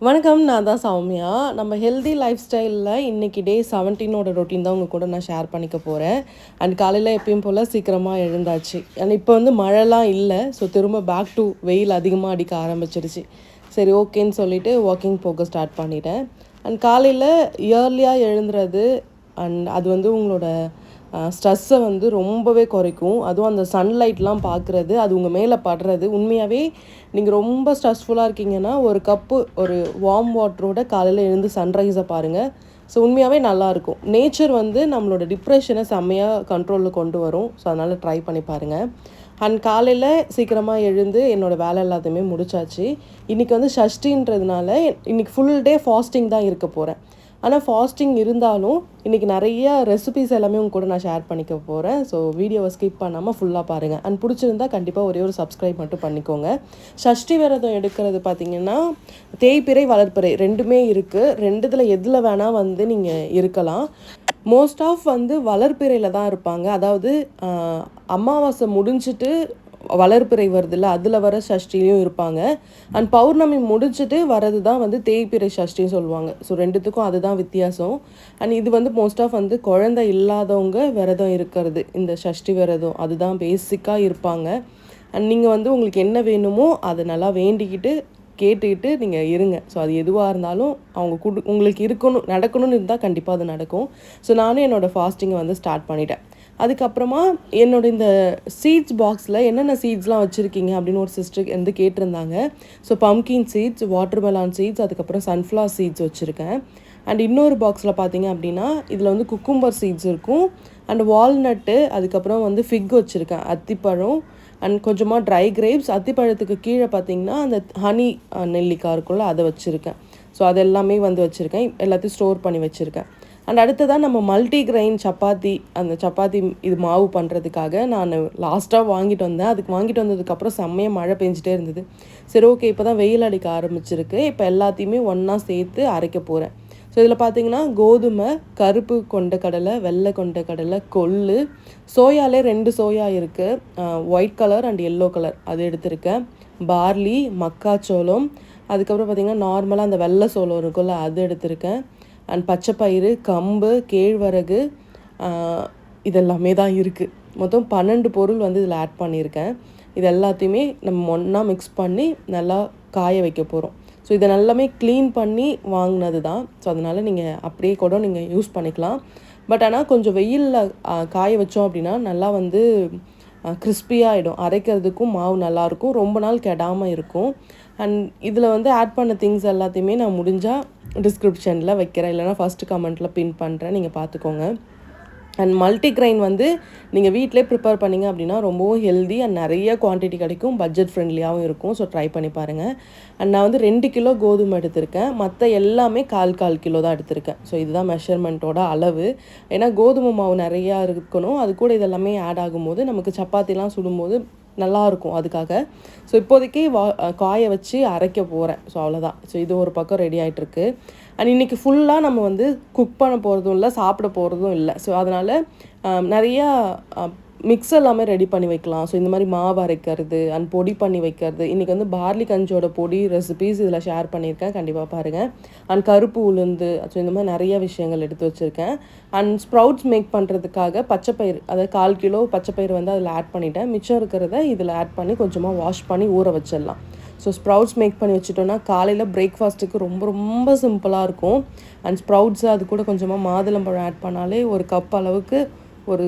வணக்கம். நான் தான் சௌமியா. நம்ம ஹெல்தி லைஃப் ஸ்டைலில் இன்றைக்கி டே 17ஓட ரொட்டீன் தான் உங்கள் கூட நான் ஷேர் பண்ணிக்க போகிறேன். அண்ட் காலையில் எப்பயும் போல் சீக்கிரமாக எழுந்தாச்சு. அண்ட் இப்போ வந்து மழைலாம் இல்லை. ஸோ திரும்ப பேக் டு வெயில் அதிகமாக அடிக்க ஆரம்பிச்சிருச்சு. சரி ஓகேன்னு சொல்லிவிட்டு வாக்கிங் போக ஸ்டார்ட் பண்ணிட்டேன். அண்ட் காலையில் இயர்லியாக எழுந்துறது அண்ட் அது வந்து உங்களோட ஸ்ட்ரெஸ்ஸை வந்து ரொம்பவே குறைக்கும். அதுவும் அந்த சன்லைட்லாம் பார்க்குறது, அது உங்கள் மேலே படுறது, உண்மையாகவே நீங்கள் ரொம்ப ஸ்ட்ரெஸ்ஃபுல்லாக இருக்கீங்கன்னா ஒரு கப்பு ஒரு வார்ம் வாட்டரோட காலையில் எழுந்து சன்ரைஸை பாருங்கள். ஸோ உண்மையாகவே நல்லாயிருக்கும். நேச்சர் வந்து நம்மளோட டிப்ரெஷனை செம்மையாக கண்ட்ரோலில் கொண்டு வரும். ஸோ அதனால் ட்ரை பண்ணி பாருங்கள். அண்ட் காலையில் சீக்கிரமாக எழுந்து என்னோடய வேலை எல்லாத்தையுமே முடிச்சாச்சு. இன்றைக்கி வந்து ஷஷ்டின்றதுனால இன்றைக்கி ஃபுல் டே ஃபாஸ்டிங் தான் இருக்க போகிறேன். ஆனால் ஃபாஸ்டிங் இருந்தாலும் இன்றைக்கி நிறைய ரெசிபிஸ் எல்லாமே உங்க கூட நான் ஷேர் பண்ணிக்க போகிறேன். ஸோ வீடியோவை ஸ்கிப் பண்ணாமல் ஃபுல்லாக பாருங்கள். அண்ட் பிடிச்சிருந்தா கண்டிப்பாக ஒரே ஒரு சப்ஸ்கிரைப் மட்டும் பண்ணிக்கோங்க. ஷஷ்டி விரதம் எடுக்கிறது பார்த்திங்கன்னா தேய்பிறை வளர்ப்பிறை ரெண்டுமே இருக்குது. ரெண்டுத்தில் எதில் வேணால் வந்து நீங்கள் இருக்கலாம். மோஸ்ட் ஆஃப் வந்து வளர்ப்பிறையில் தான் இருப்பாங்க. அதாவது அமாவாசை முடிஞ்சிட்டு வளர்ப்பிறை வருதுல்ல, அதில் வர சஷ்டிலையும் இருப்பாங்க. அண்ட் பௌர்ணமி முடிச்சுட்டு வரது தான் வந்து தேய்பிறை சஷ்டின்னு சொல்லுவாங்க. ஸோ ரெண்டுத்துக்கும் அதுதான் வித்தியாசம். அண்ட் இது வந்து மோஸ்ட் ஆஃப் வந்து குழந்தை இல்லாதவங்க விரதம் இருக்கிறது, இந்த சஷ்டி விரதம் அதுதான் பேசிக்காக இருப்பாங்க. அண்ட் நீங்கள் வந்து உங்களுக்கு என்ன வேணுமோ அதை நல்லா வேண்டிக்கிட்டு கேட்டுக்கிட்டு நீங்கள் இருங்க. ஸோ அது எதுவாக இருந்தாலும் அவங்க உங்களுக்கு இருக்கணும் நடக்கணும்னு இருந்தால் கண்டிப்பாக அது நடக்கும். ஸோ நானும் என்னோடய ஃபாஸ்டிங்கை வந்து ஸ்டார்ட் பண்ணிட்டேன். அதுக்கப்புறமா என்னோட இந்த சீட்ஸ் பாக்ஸில் என்னென்ன சீட்ஸ்லாம் வச்சுருக்கீங்க அப்படின்னு ஒரு சிஸ்டர் வந்து கேட்டிருந்தாங்க. So pumpkin seeds, watermelon seeds, அதுக்கப்புறம் சன்ஃப்ளவர் சீட்ஸ் வச்சுருக்கேன். அண்ட் இன்னொரு பாக்ஸில் பார்த்தீங்க அப்படின்னா இதில் வந்து குக்கும்பர் சீட்ஸ் இருக்கும். அண்ட் வால்நட்டு, அதுக்கப்புறம் வந்து ஃபிக் வச்சுருக்கேன், அத்திப்பழம், அண்ட் கொஞ்சமாக ட்ரை கிரேப்ஸ். அத்திப்பழத்துக்கு கீழே பார்த்திங்கன்னா அந்த ஹனி நெல்லிக்காய் இருக்கும்ல, அதை வச்சுருக்கேன். ஸோ அது எல்லாமே வந்து வச்சுருக்கேன், எல்லாத்தையும் ஸ்டோர் பண்ணி வச்சுருக்கேன். அண்ட் அடுத்ததான் நம்ம மல்டி கிரெயின் சப்பாத்தி, அந்த சப்பாத்தி இது மாவு பண்ணுறதுக்காக நான் லாஸ்ட்டாக வாங்கிட்டு வந்தேன். அதுக்கு வாங்கிட்டு வந்ததுக்கப்புறம் செம்மையாக மழை பெஞ்சிட்டே இருந்தது. சரி ஓகே, இப்போ தான் வெயில் அடிக்க ஆரம்பிச்சிருக்கு. இப்போ எல்லாத்தையுமே ஒன்றா சேர்த்து அரைக்க போகிறேன். ஸோ இதில் பார்த்தீங்கன்னா கோதுமை, கருப்பு கொண்டக்கடலை, வெள்ளை கொண்டக்கடலை, கொள்ளு, சோயாலே 2 சோயா இருக்குது, white colour and yellow colour அது எடுத்திருக்கேன், பார்லி, மக்காச்சோளம், அதுக்கப்புறம் பார்த்திங்கன்னா நார்மலாக அந்த வெள்ளை சோளம் இருக்கும்ல அது எடுத்திருக்கேன், அண்ட் பச்சைப்பயிறு, கம்பு, கேழ்வரகு, இதெல்லாமே தான் இருக்குது. மொத்தம் 12 பொருள் வந்து இதில் ஆட் பண்ணியிருக்கேன். இது எல்லாத்தையுமே நம்ம ஒன்றா மிக்ஸ் பண்ணி நல்லா காய வைக்க போகிறோம். ஸோ இதை நல்லாமே க்ளீன் பண்ணி வாங்கினது தான். ஸோ அதனால் நீங்கள் அப்படியே கூட நீங்கள் யூஸ் பண்ணிக்கலாம். பட் ஆனால் கொஞ்சம் வெயிலில் காய வச்சோம் அப்படின்னா நல்லா வந்து கிறிஸ்பியாகிடும். அரைக்கிறதுக்கும் மாவு நல்லாயிருக்கும், ரொம்ப நாள் கெடாமல் இருக்கும். அண்ட் இதில் வந்து ஆட் பண்ண திங்ஸ் எல்லாத்தையுமே நான் முடிஞ்சால் டிஸ்கிரிப்ஷனில் வைக்கிறேன், இல்லைனா ஃபஸ்ட்டு கமெண்ட்டில் பின் பண்ணுறேன், நீங்கள் பார்த்துக்கோங்க. அண்ட் மல்டிக்ரைன் வந்து நீங்கள் வீட்டிலே ப்ரிப்பேர் பண்ணிங்க அப்படின்னா ரொம்பவும் ஹெல்தி அண்ட் நிறைய குவான்டிட்டி கிடைக்கும், பட்ஜெட் ஃப்ரெண்ட்லியாகவும் இருக்கும். ஸோ ட்ரை பண்ணி பாருங்கள். அண்ட் நான் வந்து 2 கிலோ கோதுமை எடுத்திருக்கேன், மற்ற எல்லாமே 1/4 கிலோ தான் எடுத்திருக்கேன். ஸோ இதுதான் மெஷர்மெண்ட்டோட அளவு. ஏன்னா கோதுமை மாவு நிறையா இருக்கணும், அது கூட இதெல்லாமே ஆட் ஆகும்போது நமக்கு சப்பாத்திலாம் சுடும்போது நல்லாயிருக்கும், அதுக்காக. ஸோ இப்போதைக்கு காய வச்சு அரைக்க போகிறேன். ஸோ அவ்வளோதான். ஸோ இது ஒரு பக்கம் ரெடி ஆகிட்டுருக்கு. அண்ட் இன்றைக்கி ஃபுல்லாக நம்ம வந்து குக் பண்ண போகிறதும் இல்லை, சாப்பிட போகிறதும் இல்லை. ஸோ அதனால் நிறையா மிக்ஸ் எல்லாமே ரெடி பண்ணி வைக்கலாம். ஸோ இந்த மாதிரி மாவு அரைக்கிறது அண்ட் பொடி பண்ணி வைக்கிறது. இன்றைக்கி வந்து பார்லி கஞ்சோட பொடி ரெசிபீஸ் இதில் ஷேர் பண்ணியிருக்கேன், கண்டிப்பாக பாருங்கள். அண்ட் கருப்பு உளுந்து, ஸோ இந்த மாதிரி நிறைய விஷயங்கள் எடுத்து வச்சுருக்கேன். அண்ட் ஸ்ப்ரவுட்ஸ் மேக் பண்ணுறதுக்காக பச்சைப்பயிறு, அதாவது 1/4 கிலோ பச்சைப்பயிறு வந்து அதில் ஆட் பண்ணிவிட்டேன். மிச்சம் இருக்கிறத இதில் ஆட் பண்ணி கொஞ்சமாக வாஷ் பண்ணி ஊற வச்சிடலாம். ஸோ ஸ்ப்ரவுட்ஸ் மேக் பண்ணி வச்சுட்டோன்னா காலையில் பிரேக்ஃபாஸ்ட்டுக்கு ரொம்ப ரொம்ப சிம்பிளாக இருக்கும். அண்ட் ஸ்ப்ரவுட்ஸு அது கூட கொஞ்சமாக மாதுளம்பழம் ஆட் பண்ணாலே ஒரு கப் அளவுக்கு ஒரு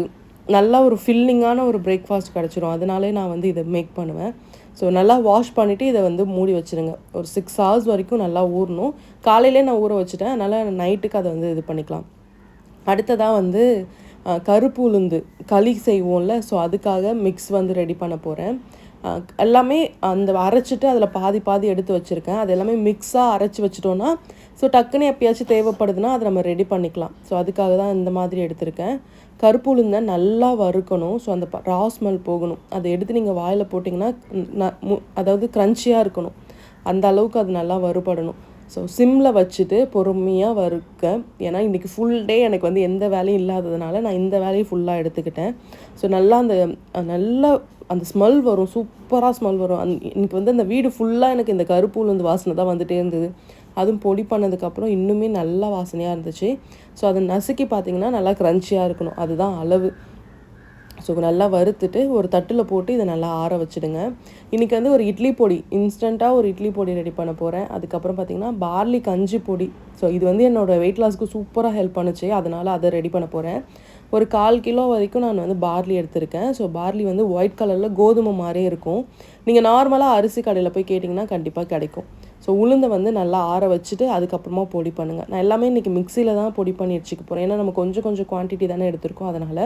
நல்லா ஒரு ஃபில்லிங்கான ஒரு பிரேக்ஃபாஸ்ட் கிடச்சிரும். அதனாலே நான் வந்து இதை மேக் பண்ணுவேன். ஸோ நல்லா வாஷ் பண்ணிவிட்டு இதை வந்து மூடி வச்சுருங்க. ஒரு 6 ஹவர்ஸ் வரைக்கும் நல்லா ஊறணும். காலையிலே நான் ஊற வச்சுட்டேன், அதனால் நைட்டுக்கு அதை வந்து இது பண்ணிக்கலாம். அடுத்ததாக வந்து கருப்பு உளுந்து களி செய்வோம்ல, ஸோ அதுக்காக மிக்ஸ் வந்து ரெடி பண்ண போகிறேன். எல்லாமே அந்த அரைச்சிட்டு அதில் பாதி பாதி எடுத்து வச்சுருக்கேன். அது எல்லாமே மிக்ஸாக அரைச்சி வச்சிட்டோன்னா ஸோ டக்குன்னு எப்பயாச்சும் தேவைப்படுதுன்னா அதை நம்ம ரெடி பண்ணிக்கலாம். ஸோ அதுக்காக தான் இந்த மாதிரி எடுத்திருக்கேன். கருப்பு உளுந்தை நல்லா வறுக்கணும். ஸோ அந்த ரா ஸ்மெல் போகணும். அதை எடுத்து நீங்கள் வாயில் போட்டிங்கன்னா அதாவது க்ரன்ச்சியாக இருக்கணும், அந்த அளவுக்கு அது நல்லா வறுபடணும். ஸோ சிம்மில் வச்சுட்டு பொறுமையாக வறுக்க. ஏன்னா இன்றைக்கி ஃபுல் டே எனக்கு வந்து எந்த வேலையும் இல்லாததுனால நான் இந்த வேலையை ஃபுல்லாக எடுத்துக்கிட்டேன். ஸோ நல்லா நல்லா அந்த ஸ்மெல் வரும், சூப்பராக ஸ்மெல் வரும். இன்னைக்கு வந்து அந்த வீடு ஃபுல்லாக எனக்கு இந்த கருப்பு உளுந்து வாசனை தான் வந்துகிட்டே இருந்தது. அதுவும் பொடி பண்ணதுக்கப்புறம் இன்னுமே நல்லா வாசனையாக இருந்துச்சு. ஸோ அதை நசுக்கி பார்த்திங்கன்னா நல்லா க்ரன்ச்சியாக இருக்கணும், அதுதான் அளவு. ஸோ நல்லா வறுத்துட்டு ஒரு தட்டில் போட்டு இதை நல்லா ஆற வச்சுடுங்க. இன்றைக்கி வந்து ஒரு இட்லி பொடி, இன்ஸ்டண்ட்டாக ஒரு இட்லி பொடி ரெடி பண்ண போகிறேன். அதுக்கப்புறம் பார்த்திங்கன்னா பார்லி கஞ்சி பொடி. ஸோ இது வந்து என்னோடய வெயிட் லாஸ்க்கு சூப்பராக ஹெல்ப் பண்ணுச்சு, அதனால் அதை ரெடி பண்ண போகிறேன். ஒரு 1/4 கிலோ வரைக்கும் நான் வந்து பார்லி எடுத்திருக்கேன். ஸோ பார்லி வந்து ஒயிட் கலரில் கோதுமை மாதிரியே இருக்கும். நீங்கள் நார்மலாக அரிசி கடையில் போய் கேட்டிங்கன்னா கண்டிப்பாக கிடைக்கும். ஸோ உளுந்தை வந்து நல்லா ஆற வச்சுட்டு அதுக்கப்புறமா பொடி பண்ணுங்கள். நான் எல்லாமே இன்றைக்கி மிக்சியில் தான் பொடி பண்ணி வச்சுக்க போகிறேன், ஏன்னா நம்ம கொஞ்சம் கொஞ்சம் குவான்டிட்டி தானே எடுத்திருக்கோம், அதனால்.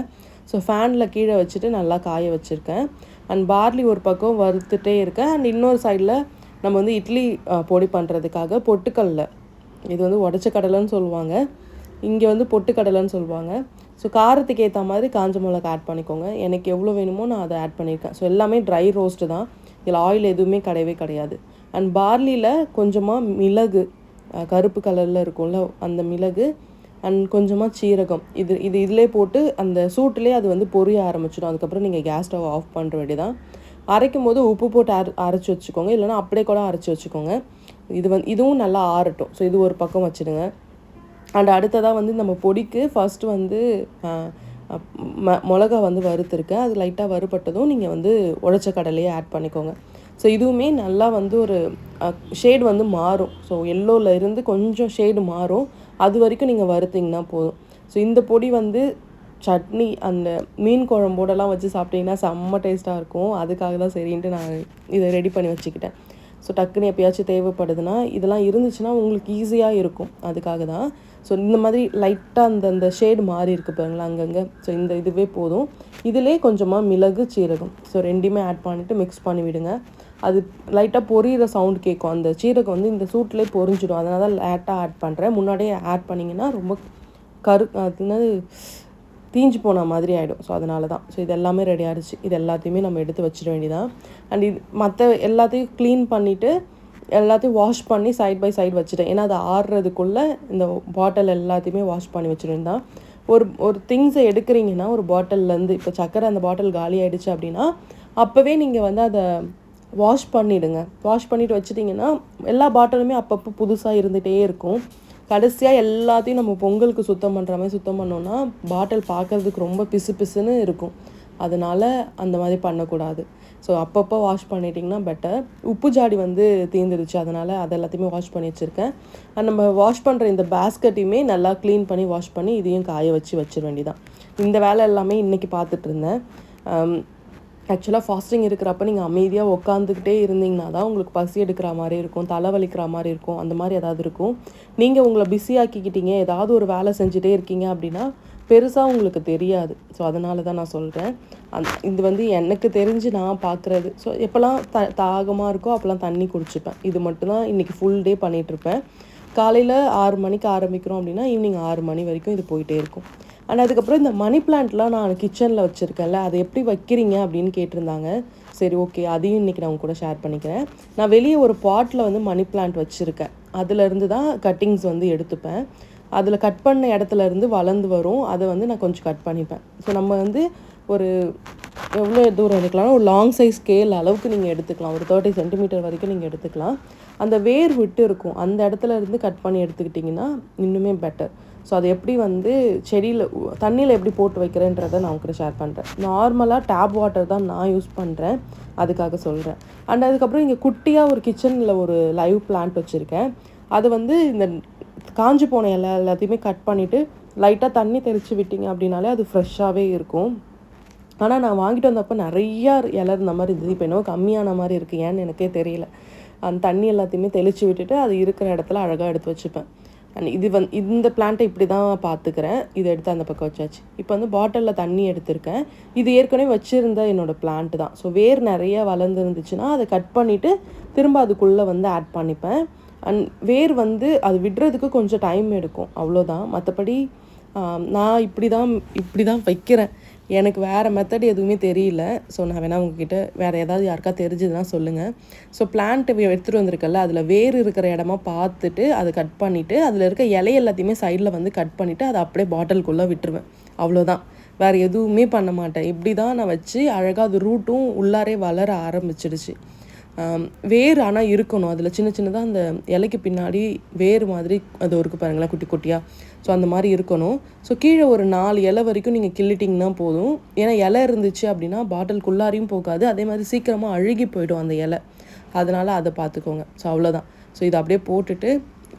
ஸோ ஃபேனில் கீழே வச்சுட்டு நல்லா காய வச்சுருக்கேன். அண்ட் பார்லி ஒரு பக்கம் வறுத்துட்டே இருக்கேன். அண்ட் இன்னொரு சைடில் நம்ம வந்து இட்லி பொடி பண்ணுறதுக்காக பொட்டுக்கடலை, இது வந்து உடச்ச கடலைன்னு சொல்லுவாங்க, இங்கே வந்து பொட்டுக்கடலைன்னு சொல்லுவாங்க. ஸோ காரத்துக்கு ஏற்ற மாதிரி காஞ்ச மிளகா ஆட் பண்ணிக்கோங்க. எனக்கு எவ்வளோ வேணுமோ நான் அதை ஆட் பண்ணியிருக்கேன். ஸோ எல்லாமே ட்ரை ரோஸ்ட்டு தான், இதில் ஆயில் எதுவுமே கிடையவே கிடையாது. அண்ட் பார்லியில் கொஞ்சமாக மிளகு, கருப்பு கலரில் இருக்கும்ல அந்த மிளகு, அண்ட் கொஞ்சமாக சீரகம், இதிலே போட்டு அந்த சூட்டிலே அது வந்து பொரிய ஆரம்பிச்சிடும். அதுக்கப்புறம் நீங்கள் கேஸ் ஸ்டவ் ஆஃப் பண்ணுற வேண்டியதான். அரைக்கும் போது உப்பு போட்டு அரைச்சி வச்சுக்கோங்க, இல்லைனா அப்படியே கூட அரைச்சி வச்சுக்கோங்க. இதுவும் நல்லா ஆறட்டும். ஸோ இது ஒரு பக்கம் வச்சுடுங்க. அண்ட் அடுத்ததாக வந்து நம்ம பொடிக்கு ஃபஸ்ட்டு வந்து மிளகா வந்து வறுத்துருக்கேன். அது லைட்டாக வறுபட்டதும் நீங்கள் வந்து உடைச்ச கடலையே ஆட் பண்ணிக்கோங்க. ஸோ இதுவுமே நல்லா வந்து ஒரு ஷேடு வந்து மாறும். ஸோ எல்லோவில் இருந்து கொஞ்சம் ஷேடு மாறும், அது வரைக்கும் நீங்கள் வறுத்திங்கன்னா போதும். ஸோ இந்த பொடி வந்து சட்னி, அந்த மீன் குழம்போடலாம் வச்சு சாப்பிட்டிங்கன்னா செம்ம டேஸ்ட்டாக இருக்கும். அதுக்காக தான் சரின்ட்டு நான் இதை ரெடி பண்ணி வச்சுக்கிட்டேன். ஸோ டக்குன்னு எப்போயாச்சும் தேவைப்படுதுன்னா இதெல்லாம் இருந்துச்சுன்னா உங்களுக்கு ஈஸியாக இருக்கும், அதுக்காக தான். ஸோ இந்த மாதிரி லைட்டாக அந்த ஷேடு மாறி இருக்குது பாருங்களா அங்கங்கே. ஸோ இந்த இதுவே போதும். இதிலே கொஞ்சமாக மிளகு, சீரகம், ஸோ ரெண்டுமே ஆட் பண்ணிவிட்டு மிக்ஸ் பண்ணி விடுங்க. அது லைட்டாக பொரியிற சவுண்ட் கேட்கும். அந்த சீரகம் வந்து இந்த சூட்லேயே பொரிஞ்சிடும், அதனால தான் லேட்டாக ஆட் பண்ணுறேன். முன்னாடியே ஆட் பண்ணிங்கன்னா ரொம்ப அது தீஞ்சு போன மாதிரி ஆகிடும். ஸோ அதனால தான். ஸோ இது எல்லாமே ரெடி ஆகிடுச்சு. இது எல்லாத்தையுமே நம்ம எடுத்து வச்சிட வேண்டியதான். அண்ட் இது மற்ற எல்லாத்தையும் க்ளீன் பண்ணிவிட்டு எல்லாத்தையும் வாஷ் பண்ணி சைட் பை சைடு வச்சுட்டேன், ஏன்னா அது ஆடுறதுக்குள்ளே இந்த பாட்டில் எல்லாத்தையுமே வாஷ் பண்ணி வச்சுருந்தேன். ஒரு திங்ஸை எடுக்கிறீங்கன்னா ஒரு பாட்டில்லேருந்து, இப்போ சக்கரை அந்த பாட்டில் காலி ஆகிடுச்சு அப்படின்னா அப்போவே நீங்கள் வந்து அதை வாஷ் பண்ணிவிடுங்க. வாஷ் பண்ணிவிட்டு வச்சுட்டிங்கன்னா எல்லா பாட்டிலுமே அப்பப்போ புதுசாக இருந்துகிட்டே இருக்கும். கடைசியாக எல்லாத்தையும் நம்ம பொங்கலுக்கு சுத்தம் பண்ணுற மாதிரி சுத்தம் பண்ணோன்னா பாட்டில் பார்க்குறதுக்கு ரொம்ப பிசு பிசுன்னு இருக்கும். அதனால் அந்த மாதிரி பண்ணக்கூடாது. ஸோ அப்பப்போ வாஷ் பண்ணிட்டிங்கன்னா பெட்டர். உப்பு ஜாடி வந்து தீர்ந்துடுச்சு, அதனால் அது எல்லாத்தையுமே வாஷ் பண்ணி வச்சுருக்கேன். நம்ம வாஷ் பண்ணுற இந்த பேஸ்கெட்டையுமே நல்லா க்ளீன் பண்ணி வாஷ் பண்ணி இதையும் காய வச்சிட வேண்டியதான். இந்த வேலை எல்லாமே இன்றைக்கி பார்த்துட்டு இருந்தேன். ஆக்சுவலாக ஃபாஸ்டிங் இருக்கிறப்ப நீங்கள் அமைதியாக உட்காந்துக்கிட்டே இருந்தீங்கன்னா தான் உங்களுக்கு பசி எடுக்கிற மாதிரி இருக்கும், தலை வலிக்கிற மாதிரி இருக்கும், அந்த மாதிரி ஏதாவது இருக்கும். நீங்கள் உங்களை பிஸியாக்கிக்கிட்டீங்க, ஏதாவது ஒரு வேலை செஞ்சுட்டே இருக்கீங்க அப்படின்னா பெருசாக உங்களுக்கு தெரியாது. ஸோ அதனால தான் நான் சொல்கிறேன். இது வந்து எனக்கு தெரிஞ்சு நான் பார்க்குறது. ஸோ எப்போல்லாம் தாகமாக இருக்கோ அப்போல்லாம் தண்ணி குடிச்சுப்பேன். இது மட்டும்தான் இன்றைக்கி ஃபுல் டே பண்ணிகிட்ருப்பேன். காலையில் 6 மணிக்கு ஆரம்பிக்கிறோம் அப்படின்னா ஈவினிங் 6 மணி வரைக்கும் இது போயிட்டே இருக்கும். அண்ட் அதுக்கப்புறம் இந்த மணி பிளான்ட்லாம் நான் கிச்சனில் வச்சுருக்கேன்ல, அதை எப்படி வைக்கிறீங்க அப்படின்னு கேட்டிருந்தாங்க. சரி, ஓகே, அதையும் இன்றைக்கி நான் உங்க கூட ஷேர் பண்ணிக்கிறேன். நான் வெளியே ஒரு பாட்டில் வந்து மணி பிளான்ட் வச்சுருக்கேன். அதுலேருந்து தான் கட்டிங்ஸ் வந்து எடுத்துப்பேன். அதில் கட் பண்ண இடத்துலேருந்து வளர்ந்து வரும், அதை வந்து நான் கொஞ்சம் கட் பண்ணிப்பேன். ஸோ நம்ம வந்து ஒரு எவ்வளோ தூரம் எடுக்கலாம்னா ஒரு லாங் சைஸ் ஸ்கேல் அளவுக்கு நீங்கள் எடுத்துக்கலாம். ஒரு 30 சென்டிமீட்டர் வரைக்கும் நீங்கள் எடுத்துக்கலாம். அந்த வேர் விட்டு இருக்கும், அந்த இடத்துல இருந்து கட் பண்ணி எடுத்துக்கிட்டிங்கன்னா இன்னுமே பெட்டர். ஸோ அது எப்படி வந்து செடியில் தண்ணியில் எப்படி போட்டு வைக்கிறேன்றதை நான் உங்கள்கிட்ட ஷேர் பண்ணுறேன். நார்மலாக டேப் வாட்டர் தான் நான் யூஸ் பண்ணுறேன், அதுக்காக சொல்கிறேன். அண்ட் அதுக்கப்புறம் இங்கே குட்டியாக ஒரு கிச்சனில் ஒரு லைவ் பிளான்ட் வச்சுருக்கேன். அது வந்து இந்த காஞ்சி போன எல்லாத்தையுமே கட் பண்ணிவிட்டு லைட்டாக தண்ணி தெளித்து விட்டிங்க அப்படின்னாலே அது ஃப்ரெஷ்ஷாகவே இருக்கும். ஆனால் நான் வாங்கிட்டு வந்தப்போ நிறையா இலை இருந்த மாதிரி இருந்தது. இப்போ என்னவோ கம்மியான மாதிரி இருக்குது, ஏன்னு எனக்கே தெரியல. அந்த தண்ணி எல்லாத்தையுமே தெளித்து விட்டுட்டு அது இருக்கிற இடத்துல அழகாக எடுத்து வச்சுப்பேன். அண்ட் இந்த பிளான்ட்டை இப்படி தான் பார்த்துக்கிறேன். இதை எடுத்து அந்த பக்கம் வச்சாச்சு. இப்போ வந்து பாட்டிலில் தண்ணி எடுத்திருக்கேன். இது ஏற்கனவே வச்சுருந்த என்னோடய பிளான்ட்டு தான். ஸோ வேர் நிறைய வளர்ந்துருந்துச்சுன்னா அதை கட் பண்ணிவிட்டு திரும்ப அதுக்குள்ளே வந்து ஆட் பண்ணிப்பேன். அண்ட் வேர் வந்து அது விடுறதுக்கு கொஞ்சம் டைம் எடுக்கும், அவ்வளோதான். மற்றபடி நான் இப்படி தான் வைக்கிறேன். எனக்கு வேறு மெத்தட் எதுவுமே தெரியல. ஸோ நான் வேணால் உங்ககிட்ட வேறு ஏதாவது யாருக்கா தெரிஞ்சதுன்னா சொல்லுங்கள். ஸோ பிளான்ட்டு எடுத்துகிட்டு வந்திருக்கல, அதில் வேர் இருக்கிற இடமா பார்த்துட்டு அதை கட் பண்ணிவிட்டு அதில் இருக்க இலை எல்லாத்தையுமே சைடில் வந்து கட் பண்ணிவிட்டு அதை அப்படியே பாட்டிலுக்குள்ளே விட்டுருவேன், அவ்வளோதான். வேறு எதுவுமே பண்ண மாட்டேன். இப்படி தான் நான் வச்சு அழகாக அது ரூட்டும் உள்ளாரே வளர ஆரம்பிச்சிடுச்சு. வேர் ஆனால் இருக்கணும் அதில் சின்ன சின்னதாக அந்த இலைக்கு பின்னாடி வேர் மாதிரி அது இருக்குது பாருங்களேன் குட்டி குட்டியாக. ஸோ அந்த மாதிரி இருக்கணும். ஸோ கீழே ஒரு 4 இலை வரைக்கும் நீங்கள் கிள்ளிட்டிங்கன்னா போதும். ஏன்னா இலை இருந்துச்சு அப்படின்னா பாட்டிலுக்குள்ளாரையும் போகாது, அதே மாதிரி சீக்கிரமாக அழுகி போயிடும் அந்த இலை. அதனால் அதை பார்த்துக்கோங்க. ஸோ அவ்வளோதான். ஸோ இதை அப்படியே போட்டுட்டு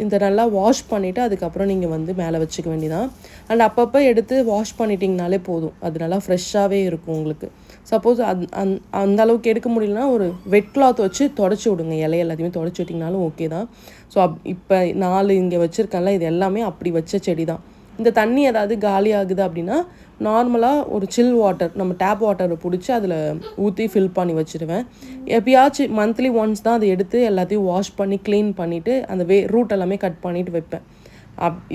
இந்த நல்லா வாஷ் பண்ணிவிட்டு அதுக்கப்புறம் நீங்கள் வந்து மேலே வச்சுக்க வேண்டியதான். அண்ட் அப்பப்போ எடுத்து வாஷ் பண்ணிட்டிங்கனாலே போதும், அது நல்லா ஃப்ரெஷ்ஷாகவே இருக்கும் உங்களுக்கு. சப்போஸ் அந்த அளவுக்கு எடுக்க முடியலனா ஒரு வெட் கிளாத் வச்சு தொடச்சி விடுங்க, இலைய எல்லாத்தையுமே தொடச்சி விட்டிங்கனாலும் ஓகே தான். ஸோ இப்போ 4 இங்கே வச்சுருக்கேன்ல, இது எல்லாமே அப்படி வச்ச செடி தான். இந்த தண்ணி ஏதாவது காலி ஆகுது அப்படின்னா நார்மலாக ஒரு சில் வாட்டர், நம்ம டேப் வாட்டரை பிடிச்சி அதில் ஊற்றி ஃபில் பண்ணி வச்சுருவேன். எப்பயாச்சும் மந்த்லி ஒன்ஸ் தான் அதை எடுத்து எல்லாத்தையும் வாஷ் பண்ணி க்ளீன் பண்ணிவிட்டு அந்த ரூட் எல்லாமே கட் பண்ணிவிட்டு வைப்பேன்.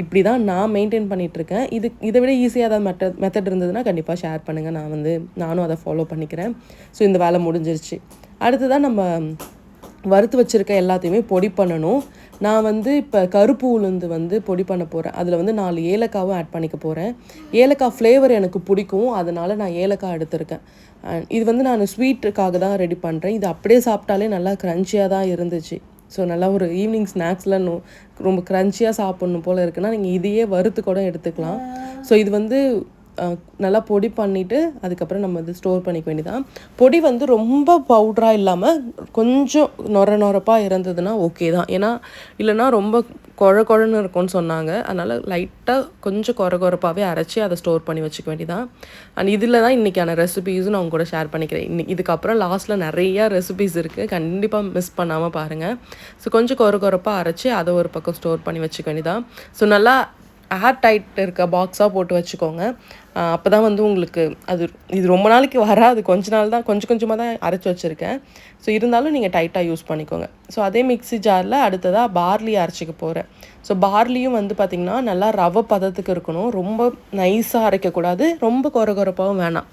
இப்படி தான் நான் மெயின்டைன் பண்ணிகிட்ருக்கேன். இதை விட ஈஸியாக ஏதாவது மெத்தட் இருந்ததுன்னா கண்டிப்பாக ஷேர் பண்ணுங்கள். நானும் அதை ஃபாலோ பண்ணிக்கிறேன். ஸோ இந்த வேலை முடிஞ்சிருச்சு. அடுத்ததான் நம்ம வறுத்து வச்சுருக்க எல்லாத்தையுமே பொடி பண்ணணும். நான் வந்து இப்போ கருப்பு உளுந்து வந்து பொடி பண்ண போகிறேன். அதில் வந்து 4 ஏலக்காவும் ஆட் பண்ணிக்க போகிறேன். ஏலக்காய் ஃப்ளேவர் எனக்கு பிடிக்கும், அதனால் நான் ஏலக்காய் எடுத்திருக்கேன். இது வந்து நான் ஸ்வீட்டுக்காக தான் ரெடி பண்ணுறேன். இது அப்படியே சாப்பிட்டாலே நல்லா க்ரன்ச்சியாக தான் இருந்துச்சு. ஸோ நல்லா ஒரு ஈவினிங் ஸ்நாக்ஸில் ரொம்ப க்ரன்ச்சியாக சாப்பிட்ணும் போல் இருக்குன்னா நீங்கள் இதையே வறுத்து கூட எடுத்துக்கலாம். ஸோ இது வந்து நல்லா பொடி பண்ணிவிட்டு அதுக்கப்புறம் நம்ம வந்து ஸ்டோர் பண்ணிக்க வேண்டியதான். பொடி வந்து ரொம்ப பவுடராக இல்லாமல் கொஞ்சம் நொரப்பாக இருந்ததுன்னா ஓகே தான். ஏன்னா இல்லைனா ரொம்ப குழன்னு இருக்கும்னு சொன்னாங்க. அதனால் லைட்டாக கொஞ்சம் குறப்பாகவே அரைச்சி அதை ஸ்டோர் பண்ணி வச்சுக்க வேண்டியதான். அண்ட் இதில் தான் இன்றைக்கான ரெசிபீஸும் நான் உங்க கூட ஷேர் பண்ணிக்கிறேன். இதுக்கப்புறம் லாஸ்ட்டில் நிறையா ரெசிபீஸ் இருக்குது, கண்டிப்பாக மிஸ் பண்ணாமல் பாருங்கள். ஸோ கொஞ்சம் குறப்பாக அரைச்சி அதை ஒரு பக்கம் ஸ்டோர் பண்ணி வச்சுக்க வேண்டியதான். ஸோ நல்லா ஏர் டைட் இருக்க பாக்ஸாக போட்டு வச்சுக்கோங்க. அப்போ தான் வந்து உங்களுக்கு இது ரொம்ப நாளைக்கு வராது, கொஞ்சமாக தான் அரைச்சி வச்சுருக்கேன். ஸோ இருந்தாலும் நீங்கள் டைட்டாக யூஸ் பண்ணிக்கோங்க. ஸோ அதே மிக்ஸி ஜாரில் அடுத்ததாக பார்லி அரைச்சிக்க போகிறேன். ஸோ பார்லியும் வந்து பார்த்திங்கன்னா நல்லா ரவை பதத்துக்கு இருக்கணும், ரொம்ப நைஸாக அரைக்கக்கூடாது, ரொம்ப குறப்பாகவும் வேணாம்.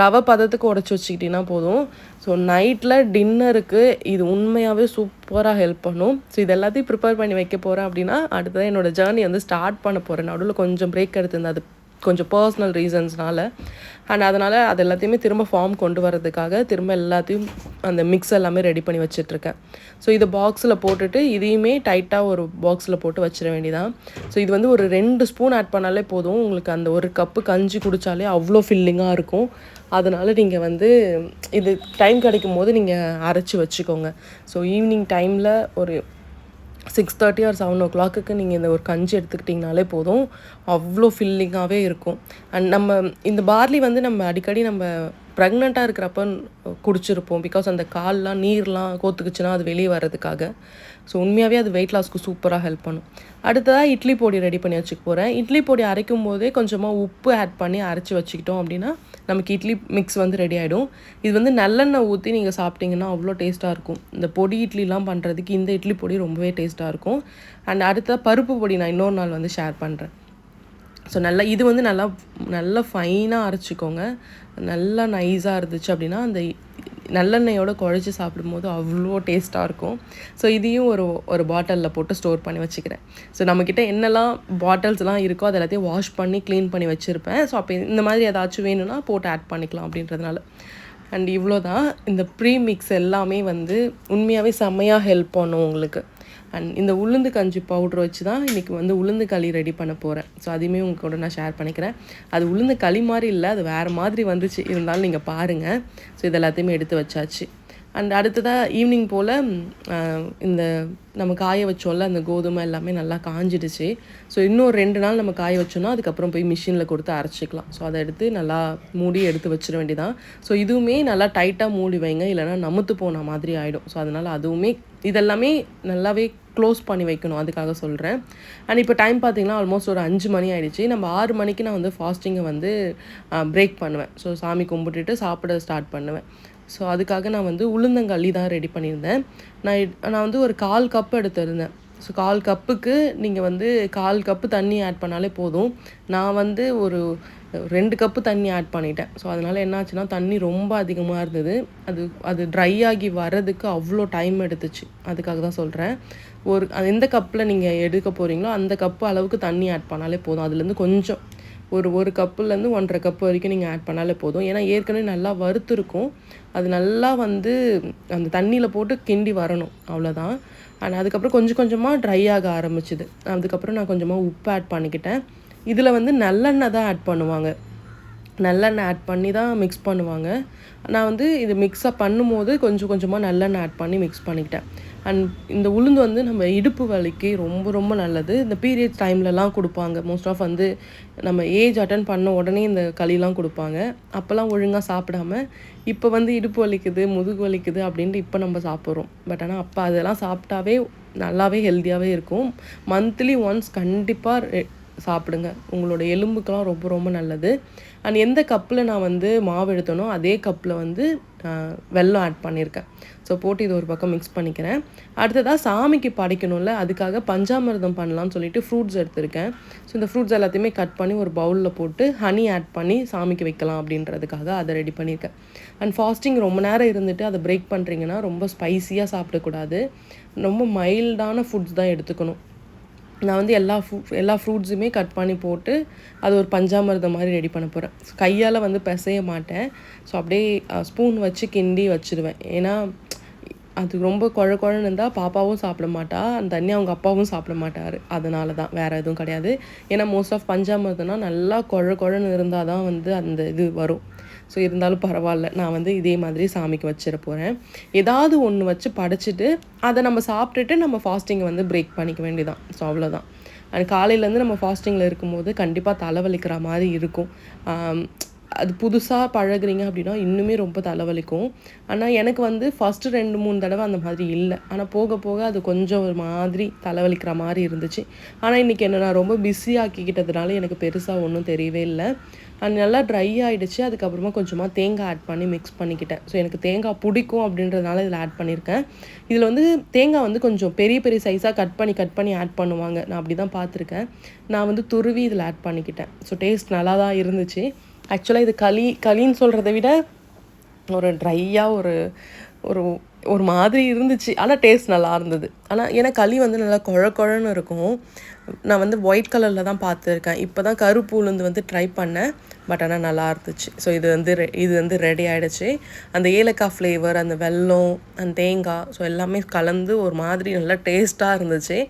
ரவை பதத்துக்கு உடச்சி வச்சுக்கிட்டிங்கன்னா போதும். ஸோ நைட்டில் டின்னருக்கு இது உண்மையாகவே சூப்பராக ஹெல்ப் பண்ணும். ஸோ இது எல்லாத்தையும் ப்ரிப்பேர் பண்ணி வைக்க போகிறேன் அப்படின்னா அடுத்ததான் என்னோடய ஜேர்னி வந்து ஸ்டார்ட் பண்ண போகிறேன். நடுவில் கொஞ்சம் பிரேக் எடுத்திருந்தேன், அது கொஞ்சம் பர்சனல் ரீசன்ஸ்னால. அண்ட் அதனால் அது எல்லாத்தையுமே திரும்ப ஃபார்ம் கொண்டு வரதுக்காக திரும்ப எல்லாத்தையும் அந்த மிக்ஸ் எல்லாமே ரெடி பண்ணி வச்சிட்ருக்கேன். ஸோ இதை பாக்ஸில் போட்டுட்டு இதையுமே டைட்டாக ஒரு பாக்ஸில் போட்டு வச்சிட வேண்டியதான். ஸோ இது வந்து ஒரு 2 ஸ்பூன் ஆட் பண்ணாலே போதும், உங்களுக்கு அந்த ஒரு கப்பு கஞ்சி குடித்தாலே அவ்வளோ ஃபில்லிங்காக இருக்கும். அதனால் நீங்கள் வந்து இது டைம் கிடைக்கும் போது நீங்கள் அரைச்சி வச்சுக்கோங்க. ஸோ ஈவினிங் டைமில் ஒரு 6:30 or 7 o'clock நீங்கள் இந்த ஒரு கஞ்சி எடுத்துக்கிட்டிங்கனாலே போதும், அவ்வளோ ஃபில்லிங்காகவே இருக்கும். அண்ட் நம்ம இந்த பார்லி வந்து நம்ம அடிக்கடி நம்ம ப்ரெக்னெண்ட்டாக இருக்கிறப்ப குடிச்சிருப்போம். பிகாஸ் அந்த கால்லாம் நீர்லாம் கோத்துக்குச்சுன்னா அது வெளியே வர்றதுக்காக. ஸோ உண்மையாகவே அது வெயிட் லாஸ்க்கு சூப்பராக ஹெல்ப் பண்ணும். அடுத்ததாக இட்லி பொடி ரெடி பண்ணி வச்சுக்க போகிறேன். இட்லி பொடி அரைக்கும் போதே கொஞ்சமாக உப்பு ஆட் பண்ணி அரைச்சி வச்சுக்கிட்டோம் அப்படின்னா நமக்கு இட்லி மிக்ஸ் வந்து ரெடி ஆகிடும். இது வந்து நல்லெண்ணெய் ஊற்றி நீங்கள் சாப்பிட்டிங்கன்னா அவ்வளோ டேஸ்ட்டாக இருக்கும். இந்த பொடி இட்லிலாம் பண்ணுறதுக்கு இந்த இட்லி பொடி ரொம்பவே டேஸ்ட்டாக இருக்கும். அண்ட் அடுத்த பருப்பு பொடி நான் இன்னொரு நாள் வந்து ஷேர் பண்ணுறேன். ஸோ இது வந்து நல்லா ஃபைனாக அரைச்சிக்கோங்க. நல்லா நைஸாக இருந்துச்சு அப்படின்னா அந்த நல்லெண்ணெயோடு குழச்சி சாப்பிடும்போது அவ்வளோ டேஸ்ட்டாக இருக்கும். ஸோ இதையும் ஒரு பாட்டிலில் போட்டு ஸ்டோர் பண்ணி வச்சுக்கிறேன். ஸோ நம்மக்கிட்ட என்னெல்லாம் பாட்டில்ஸ்லாம் இருக்கோ அது எல்லாத்தையும் வாஷ் பண்ணி க்ளீன் பண்ணி வச்சுருப்பேன். ஸோ அப்போ இந்த மாதிரி ஏதாச்சும் வேணும்னா போட்டு ஆட் பண்ணிக்கலாம் அப்படின்றதுனால. அண்ட் இவ்வளோ தான். இந்த ப்ரீ மிக்ஸ் எல்லாமே வந்து உண்மையாகவே செம்மையாக ஹெல்ப் பண்ணும் உங்களுக்கு. அண்ட் இந்த உளுந்து கஞ்சி பவுட்ரு வச்சு தான் இன்றைக்கி வந்து உளுந்து களி ரெடி பண்ண போகிறேன். ஸோ அதையுமே உங்கள் கூட நான் ஷேர் பண்ணிக்கிறேன். அது உளுந்து களி மாதிரி இல்லை, அது வேறு மாதிரி வந்துச்சு, இருந்தாலும் நீங்கள் பாருங்கள். ஸோ இது எல்லாத்தையுமே எடுத்து வச்சாச்சு. அண்ட் அடுத்ததாக ஈவினிங் போல் இந்த நம்ம காய வச்சோம்ல அந்த கோதுமை எல்லாமே நல்லா காஞ்சிடுச்சு. ஸோ இன்னும் 2 நாள் நம்ம காய வச்சோன்னா அதுக்கப்புறம் போய் மிஷினில் கொடுத்து அரைச்சிக்கலாம். ஸோ அதை எடுத்து நல்லா மூடி எடுத்து வச்சிட வேண்டியதான். ஸோ இதுவுமே நல்லா டைட்டாக மூடி வைங்க, இல்லைனா நமுத்து போன மாதிரி ஆகிடும். ஸோ அதனால் அதுவுமே இதெல்லாமே நல்லாவே க்ளோஸ் பண்ணி வைக்கணும், அதுக்காக சொல்கிறேன். அண்ட் இப்போ டைம் பார்த்திங்கன்னா ஆல்மோஸ்ட் ஒரு 5 மணி ஆகிடுச்சு. நம்ம 6 மணிக்கு நான் வந்து ஃபாஸ்டிங்கை வந்து பிரேக் பண்ணுவேன். ஸோ சாமி கும்பிட்டுட்டு சாப்பிட ஸ்டார்ட் பண்ணுவேன். ஸோ அதுக்காக நான் வந்து உளுந்தங்களி தான் ரெடி பண்ணியிருந்தேன். நான் வந்து ஒரு 1/4 கப் எடுத்திருந்தேன். ஸோ 1/4 கப்புக்கு நீங்கள் வந்து 1/4 கப்பு தண்ணி ஆட் பண்ணாலே போதும். நான் வந்து ஒரு 2 கப்பு தண்ணி ஆட் பண்ணிட்டேன். ஸோ அதனால் என்னாச்சுன்னா தண்ணி ரொம்ப அதிகமாக இருந்தது. அது ட்ரை ஆகி வர்றதுக்கு அவ்வளோ டைம் எடுத்துச்சு. அதுக்காக தான் சொல்கிறேன். எந்த கப்பில் நீங்கள் எடுக்க போகிறீங்களோ அந்த கப்பு அளவுக்கு தண்ணி ஆட் பண்ணாலே போதும். அதுலேருந்து கொஞ்சம் ஒரு கப்புலேருந்து 1.5 கப் வரைக்கும் நீங்கள் ஆட் பண்ணாலே போதும். ஏன்னா ஏற்கனவே நல்லா வறுத்துருக்கும். அது நல்லா வந்து அந்த தண்ணியில் போட்டு கிண்டி வரணும், அவ்வளோதான். அண்ட் அதுக்கப்புறம் கொஞ்சம் கொஞ்சமாக ட்ரை ஆக ஆரம்பிச்சுது. அதுக்கப்புறம் நான் கொஞ்சமாக உப்பு ஆட் பண்ணிக்கிட்டேன். இதில் வந்து நல்லெண்ணெய் தான் ஆட் பண்ணுவாங்க. நல்லெண்ணெய் ஆட் பண்ணி தான் மிக்ஸ் பண்ணுவாங்க. நான் வந்து இது மிக்ஸப் பண்ணும்போது கொஞ்சம் கொஞ்சமாக நல்லெண்ணெய் ஆட் பண்ணி மிக்ஸ் பண்ணிக்கிட்டேன். அண்ட் இந்த உளுந்து வந்து நம்ம இடுப்பு வலிக்கு ரொம்ப ரொம்ப நல்லது. இந்த பீரியட்ஸ் டைம்லலாம் கொடுப்பாங்க. மோஸ்ட் ஆஃப் வந்து நம்ம ஏஜ் அட்டன் பண்ண உடனே இந்த களிலாம் கொடுப்பாங்க. அப்போல்லாம் ஒழுங்காக சாப்பிடாம இப்போ வந்து இடுப்பு வலிக்குது, முதுகு வலிக்குது அப்படின்ட்டு இப்போ நம்ம சாப்பிட்றோம். பட் ஆனால் அப்போ அதெல்லாம் சாப்பிட்டாவே நல்லாவே ஹெல்த்தியாகவே இருக்கும். மந்த்லி ஒன்ஸ் கண்டிப்பாக சாப்பிடுங்க. உங்களோட எலும்புக்கெல்லாம் ரொம்ப ரொம்ப நல்லது. அண்ட் எந்த கப்பில் நான் வந்து மாவு எடுத்தனோ அதே கப்பில் வந்து வெல்லம் ஆட் பண்ணியிருக்கேன். ஸோ போட்டு இது ஒரு பக்கம் மிக்ஸ் பண்ணிக்கிறேன். அடுத்ததாக சாமிக்கு படைக்கணும்ல, அதுக்காக பஞ்சாமிர்தம் பண்ணலான்னு சொல்லிட்டு ஃப்ரூட்ஸ் எடுத்திருக்கேன். ஸோ இந்த ஃப்ரூட்ஸ் எல்லாத்தையுமே கட் பண்ணி ஒரு பவுலில் போட்டு ஹனி ஆட் பண்ணி சாமிக்கு வைக்கலாம் அப்படின்றதுக்காக அதை ரெடி பண்ணியிருக்கேன். அண்ட் ஃபாஸ்டிங் ரொம்ப நேரம் இருந்துட்டு அதை பிரேக் பண்ணுறீங்கன்னா ரொம்ப ஸ்பைஸியாக சாப்பிடக்கூடாது. ரொம்ப மைல்டான ஃபுட்ஸ் தான் எடுத்துக்கணும். நான் வந்து எல்லா ஃப்ரூட்ஸுமே கட் பண்ணி போட்டு அது ஒரு பஞ்சாமிர்தம் மாதிரி ரெடி பண்ண போகிறேன். கையால் வந்து பிசைய மாட்டேன். ஸோ அப்படியே ஸ்பூன் வச்சு கிண்டி வச்சுருவேன். ஏன்னா அது ரொம்ப குழன்னு இருந்தால் பாப்பாவும் சாப்பிட மாட்டா, அந்த தண்ணி அவங்க அப்பாவும் சாப்பிட மாட்டார். அதனால தான், வேறு எதுவும் கிடையாது. ஏன்னா மோஸ்ட் ஆஃப் பஞ்சாமிர்தம்னா நல்லா குழன்னு இருந்தால் தான் வந்து அந்த இது வரும். ஸோ இருந்தாலும் பரவாயில்ல, நான் வந்து இதே மாதிரி சாமிக்கு வச்சிட போகிறேன். ஏதாவது ஒன்று வச்சு படைச்சிட்டு அதை நம்ம சாப்பிட்டுட்டு நம்ம ஃபாஸ்டிங்கை வந்து பிரேக் பண்ணிக்க வேண்டியதான். ஸோ அவ்வளோதான். அண்ட் காலையிலேருந்து நம்ம ஃபாஸ்டிங்கில் இருக்கும்போது கண்டிப்பாக தலைவலிக்கிற மாதிரி இருக்கும். அது புதுசாக பழகுறீங்க அப்படின்னா இன்னுமே ரொம்ப தலைவலிக்கும். ஆனால் எனக்கு வந்து ஃபஸ்ட்டு 2-3 தடவை அந்த மாதிரி இல்லை. ஆனால் போக போக அது கொஞ்சம் ஒரு மாதிரி தலைவலிக்கிற மாதிரி இருந்துச்சு. ஆனால் இன்றைக்கி என்ன நான் ரொம்ப பிஸி ஆக்கிக்கிட்டதுனால எனக்கு பெருசாக ஒன்றும் தெரியவே இல்லை. அது நல்லா ட்ரை ஆகிடுச்சு. அதுக்கப்புறமா கொஞ்சமாக தேங்காய் ஆட் பண்ணி மிக்ஸ் பண்ணிக்கிட்டேன். ஸோ எனக்கு தேங்காய் பிடிக்கும் அப்படின்றதுனால இதில் ஆட் பண்ணியிருக்கேன். இதில் வந்து தேங்காய் வந்து கொஞ்சம் பெரிய பெரிய சைஸாக கட் பண்ணி ஆட் பண்ணுவாங்க. நான் அப்படி தான் பார்த்துருக்கேன். நான் வந்து துருவி இதில் ஆட் பண்ணிக்கிட்டேன். ஸோ டேஸ்ட் நல்லா தான் இருந்துச்சு. ஆக்சுவலாக இது களின்னு சொல்கிறத விட ஒரு ட்ரையாக ஒரு ஒரு மாதிரி இருந்துச்சு. ஆனால் டேஸ்ட் நல்லா இருந்தது. ஆனால் ஏன்னா களி வந்து நல்லா குழன்னு இருக்கும். நான் வந்து ஒயிட் கலரில் தான் பார்த்துருக்கேன். இப்போ தான் கருப்பு உளுந்து வந்து ட்ரை பண்ணேன். பட் ஆனால் நல்லா இருந்துச்சு. ஸோ இது வந்து ரெடி ஆகிடுச்சு. அந்த ஏலக்காய் ஃப்ளேவர், அந்த வெல்லம், அந்த தேங்காய், ஸோ எல்லாமே கலந்து ஒரு மாதிரி நல்லா டேஸ்ட்டாக இருந்துச்சு.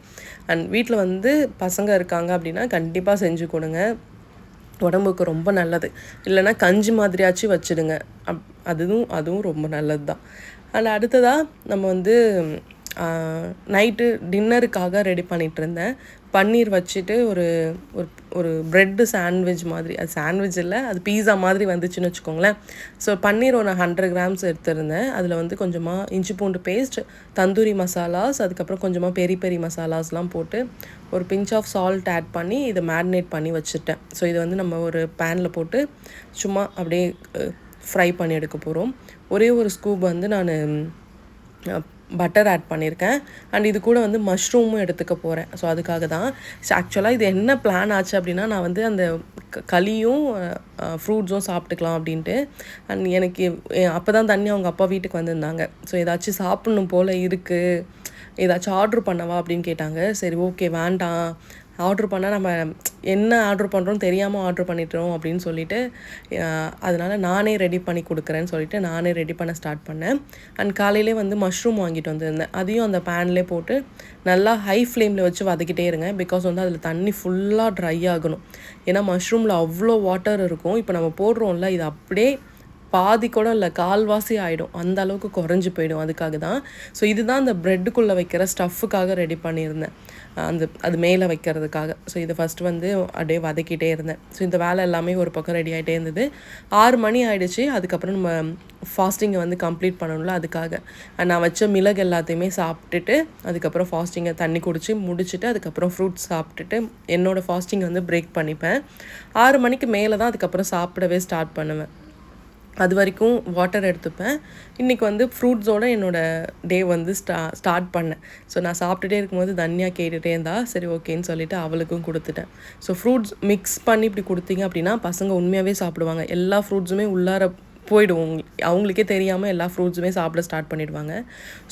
அண்ட் வீட்டில் வந்து பசங்க இருக்காங்க அப்படின்னா கண்டிப்பாக செஞ்சு கொடுங்க. உடம்புக்கு ரொம்ப நல்லது. இல்லைனா கஞ்சி மாதிரியாச்சும் வச்சுடுங்க. அதுவும் ரொம்ப நல்லது தான். அண்ட் அடுத்ததாக நம்ம வந்து நைட்டு டின்னருக்காக ரெடி பண்ணிகிட்ருந்தேன். பன்னீர் வச்சுட்டு ஒரு ஒரு ப்ரெட்டு சாண்ட்விச் மாதிரி, அது சாண்ட்விச் இல்லை, அது பீஸா மாதிரி வந்துச்சுன்னு வச்சுக்கோங்களேன். ஸோ பன்னீர் ஒரு 100 கிராம்ஸ் எடுத்திருந்தேன். அதில் வந்து கொஞ்சமாக இஞ்சி பூண்டு பேஸ்ட், தந்தூரி மசாலாஸ், அதுக்கப்புறம் கொஞ்சமாக பெரி பெரி மசாலாஸ்லாம் போட்டு ஒரு பிஞ்ச் ஆஃப் சால்ட் ஆட் பண்ணி இதை மேரினேட் பண்ணி வச்சுட்டேன். ஸோ இதை வந்து நம்ம ஒரு பேனில் போட்டு சும்மா அப்படியே ஃப்ரை பண்ணி எடுக்க போகிறோம். ஒரே ஒரு ஸ்கூப் வந்து நான் பட்டர் ஆட் பண்ணியிருக்கேன். அண்ட் இது கூட வந்து மஷ்ரூமும் எடுத்துக்க போகிறேன். ஸோ அதுக்காக தான். ஆக்சுவலாக இது என்ன பிளான் ஆச்சு அப்படின்னா, நான் வந்து அந்த களியும் ஃப்ரூட்ஸும் சாப்பிட்டுக்கலாம் அப்படின்ட்டு. அண்ட் எனக்கு அப்போ தான் தண்ணி அவங்க அப்பா வீட்டுக்கு வந்திருந்தாங்க. ஸோ ஏதாச்சும் சாப்பிட்ணும் போல் இருக்குது, ஏதாச்சும் ஆர்ட்ரு பண்ணவா அப்படின்னு கேட்டாங்க. சரி ஓகே வேண்டாம், ஆர்ட்ரு பண்ணால் நம்ம என்ன ஆர்ட்ரு பண்ணுறோம் தெரியாமல் ஆர்ட்ரு பண்ணிட்டோம் அப்படின்னு சொல்லிட்டு, அதனால் நானே ரெடி பண்ணி கொடுக்குறேன்னு சொல்லிட்டு நானே ரெடி பண்ண ஸ்டார்ட் பண்ணேன். அண்ட் காலையிலே வந்து மஷ்ரூம் வாங்கிட்டு வந்திருந்தேன். அதையும் அந்த பேன்லேயே போட்டு நல்லா ஹை ஃப்ளேமில் வச்சு வதக்கிட்டே இருங்க. பிகாஸ் வந்து அதில் தண்ணி ஃபுல்லாக ட்ரை ஆகணும். ஏன்னா மஷ்ரூமில் அவ்வளோ வாட்டர் இருக்கும். இப்போ நம்ம போடுறோம்ல, இது அப்படியே பாதி கூட இல்லை, கால்வாசி ஆகிடும். அந்த அளவுக்கு குறைஞ்சி போயிடும். அதுக்காக தான். ஸோ இதுதான் அந்த ப்ரெட்டுக்குள்ளே வைக்கிற ஸ்டஃப்புக்காக ரெடி பண்ணியிருந்தேன், அது மேலே வைக்கிறதுக்காக. ஸோ இதை ஃபஸ்ட்டு வந்து அப்படியே வதக்கிட்டே இருந்தேன். ஸோ இந்த வேலை எல்லாமே ஒரு பக்கம் ரெடி ஆகிட்டே இருந்தது. 6 மணி ஆகிடுச்சு. அதுக்கப்புறம் நம்ம ஃபாஸ்டிங்கை வந்து கம்ப்ளீட் பண்ணணும்ல, அதுக்காக நான் வச்ச மிளகு எல்லாத்தையுமே சாப்பிட்டுட்டு அதுக்கப்புறம் ஃபாஸ்டிங்கை தண்ணி குடித்து முடிச்சுட்டு அதுக்கப்புறம் ஃப்ரூட்ஸ் சாப்பிட்டுட்டு என்னோடய ஃபாஸ்டிங்கை வந்து பிரேக் பண்ணிப்பேன். 6 மணிக்கு மேலே தான் அதுக்கப்புறம் சாப்பிடவே ஸ்டார்ட் பண்ணுவேன். அது வரைக்கும் வாட்டர் எடுத்துப்பேன். இன்றைக்கி வந்து ஃப்ரூட்ஸோடு என்னோடய டே வந்து ஸ்டார்ட் பண்ணேன். ஸோ நான் சாப்பிட்டுட்டே இருக்கும்போது தனியா கேட்டுகிட்டே இருந்தா, சரி ஓகேன்னு சொல்லிவிட்டு அவளுக்கும் கொடுத்துட்டேன். ஸோ ஃப்ரூட்ஸ் மிக்ஸ் பண்ணி இப்படி கொடுத்தீங்க அப்படின்னா பசங்க உண்மையாகவே சாப்பிடுவாங்க. எல்லா ஃப்ரூட்ஸுமே உள்ளார போய்டும். அவங்களுக்கே தெரியாமல் எல்லா ஃப்ரூட்ஸுமே சாப்பிட ஸ்டார்ட் பண்ணிடுவாங்க.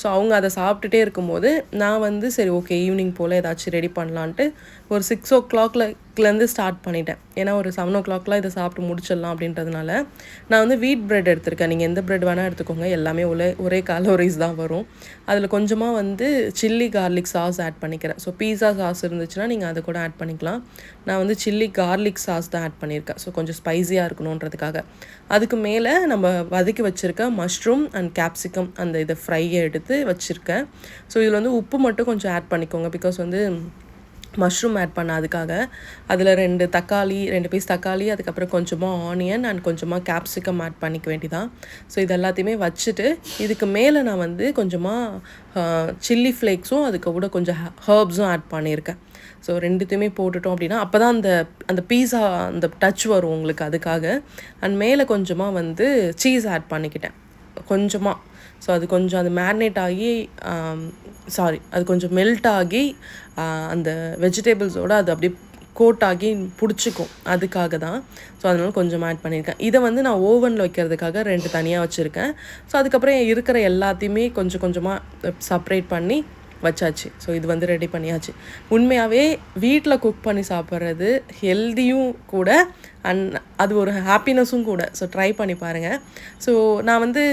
ஸோ அவங்க அதை சாப்பிட்டுட்டே இருக்கும்போது நான் வந்து சரி ஓகே ஈவினிங் போல் ஏதாச்சும் ரெடி பண்ணலான்ட்டு ஒரு 6 o'clock 6 ஸ்டார்ட் பண்ணிட்டேன். ஏன்னா ஒரு 7 o'clockலாம் இதை சாப்பிட்டு முடிச்சிடலாம் அப்படின்றதுனால. நான் வந்து வீட் பிரெட் எடுத்திருக்கேன். நீங்கள் எந்த பிரெட் வேணால் எடுத்துக்கோங்க, எல்லாமே ஒரே கலோரிஸ் தான் வரும். அதில் கொஞ்சமாக வந்து சில்லி கார்லிக் சாஸ் ஆட் பண்ணிக்கிறேன். ஸோ பீஸா சாஸ் இருந்துச்சுன்னா நீங்கள் அதை கூட ஆட் பண்ணிக்கலாம். நான் வந்து சில்லி கார்லிக் சாஸ் தான் ஆட் பண்ணியிருக்கேன். ஸோ கொஞ்சம் ஸ்பைஸியாக இருக்கணுன்றதுக்காக. அதுக்கு மேலே நம்ம வதக்கி வச்சுருக்க மஷ்ரூம் அண்ட் கேப்சிகம் அந்த இதை ஃப்ரையை எடுத்து வச்சுருக்கேன். ஸோ இதில் வந்து உப்பு மட்டும் கொஞ்சம் ஆட் பண்ணிக்கோங்க. பிகாஸ் வந்து மஷ்ரூம் ஆட் பண்ண அதுக்காக. அதில் 2 பீஸ் தக்காளி, அதுக்கப்புறம் கொஞ்சமாக ஆனியன் அண்ட் கொஞ்சமாக கேப்சிகம் ஆட் பண்ணிக்க வேண்டியதான். ஸோ இது எல்லாத்தையுமே வச்சுட்டு இதுக்கு மேலே நான் வந்து கொஞ்சமாக சில்லி ஃப்ளேக்ஸும் அதுக்கு கூட கொஞ்சம் ஹர்ப்ஸும் ஆட் பண்ணியிருக்கேன். ஸோ 2த்தையுமே போட்டுட்டோம் அப்படின்னா அப்போ தான் அந்த பீஸா அந்த டச் வரும் உங்களுக்கு, அதுக்காக. அண்ட் மேலே கொஞ்சமாக வந்து சீஸ் ஆட் பண்ணிக்கிட்டேன் கொஞ்சமாக. ஸோ அது கொஞ்சம் அது மேரினேட் ஆகி அது கொஞ்சம் மெல்ட் ஆகி அந்த வெஜிடபிள்ஸோடு அது அப்படியே கோட் ஆகி பிடிச்சிக்கும், அதுக்காக தான். ஸோ அதனால கொஞ்சம் ஆட் பண்ணியிருக்கேன். இதை வந்து நான் ஓவனில் வைக்கிறதுக்காக 2 தனியாக வச்சுருக்கேன். ஸோ அதுக்கப்புறம் இருக்கிற எல்லாத்தையுமே கொஞ்சம் கொஞ்சமாக செப்ரேட் பண்ணி வச்சாச்சு. ஸோ இது வந்து ரெடி பண்ணியாச்சு. உண்மையாகவே வீட்டில் குக் பண்ணி சாப்பிட்றது ஹெல்தியும் கூட அண்ட் அது ஒரு ஹாப்பினஸும் கூட. ஸோ ட்ரை பண்ணி பாருங்கள். ஸோ நான் வந்து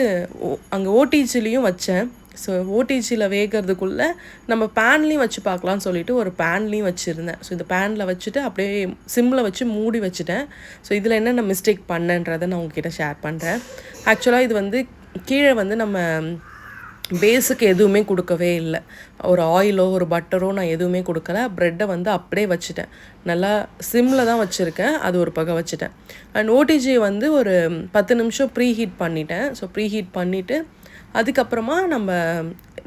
அங்கே ஓடிஜிலையும் வச்சேன். ஸோ ஓடிஜியில் வேகிறதுக்குள்ளே நம்ம பேன்லேயும் வச்சு பார்க்கலான்னு சொல்லிட்டு ஒரு பேன்லேயும் வச்சுருந்தேன். ஸோ இந்த பேனில் வச்சுட்டு அப்படியே சிம்மில் வச்சு மூடி வச்சுட்டேன். ஸோ இதில் என்னென்ன மிஸ்டேக் பண்ணேன்றதை நான் உங்ககிட்ட ஷேர் பண்ணுறேன். ஆக்சுவலாக இது வந்து கீழே வந்து நம்ம பேஸுக்கு எதுவுமே கொடுக்கவே இல்லை. ஒரு ஆயிலோ ஒரு பட்டரோ நான் எதுவுமே கொடுக்கல. ப்ரெட்டை வந்து அப்படியே வச்சுட்டேன். நல்லா சிம்மில் தான் வச்சுருக்கேன். அது ஒரு பக்கம் வச்சுட்டேன். அண்ட் ஓடிஜி வந்து ஒரு 10 நிமிஷம் ப்ரீ ஹீட் பண்ணிட்டேன். ஸோ ப்ரீ ஹீட் பண்ணிவிட்டு அதுக்கப்புறமா நம்ம